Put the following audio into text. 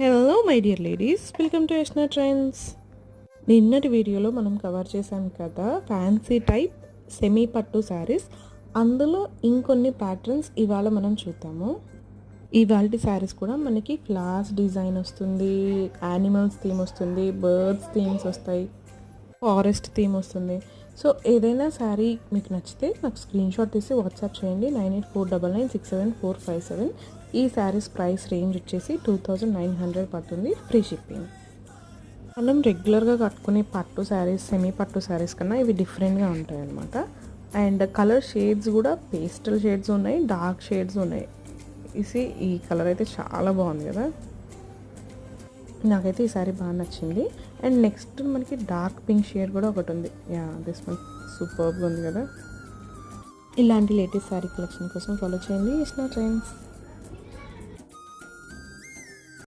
Hello my dear ladies, welcome to Yashna Trends. నిన్నటి వీడియోలో మనం కవర్ చేసాం కదా ఫ్యాన్సీ టైప్ సెమీ పట్టు శారీస్. అందులో ఇంకొన్ని ప్యాటర్న్స్ ఇవాళ మనం చూద్దాము. ఇవాళ శారీస్ కూడా మనకి ఫ్లవర్స్ డిజైన్ వస్తుంది, యానిమల్స్ థీమ్ వస్తుంది, బర్డ్స్ థీమ్స్ వస్తాయి, ఫారెస్ట్ థీమ్ వస్తుంది. సో ఏదైనా శారీ మీకు నచ్చితే నాకు స్క్రీన్ షాట్ తీసి వాట్సాప్ చేయండి 9849967457. ఈ శారీస్ ప్రైస్ రేంజ్ వచ్చేసి 2900 పడుతుంది, ఫ్రీ షిప్పింగ్. మనం రెగ్యులర్గా కట్టుకునే పట్టు శారీస్, సెమీ పట్టు శారీస్ కన్నా ఇవి డిఫరెంట్గా ఉంటాయి అన్నమాట. అండ్ కలర్ షేడ్స్ కూడా పేస్టల్ షేడ్స్ ఉన్నాయి, డార్క్ షేడ్స్ ఉన్నాయి. ఈ కలర్ అయితే చాలా బాగుంది కదా, నాకైతే ఈ శారీ బాగా నచ్చింది. అండ్ నెక్స్ట్ మనకి డార్క్ పింక్ షేడ్ కూడా ఒకటి ఉంది. దిస్ వన్ సూపర్గా ఉంది కదా. ఇలాంటి లేటెస్ట్ శారీ కలెక్షన్ కోసం ఫాలో చేయండి యష్నా ట్రెండ్స్.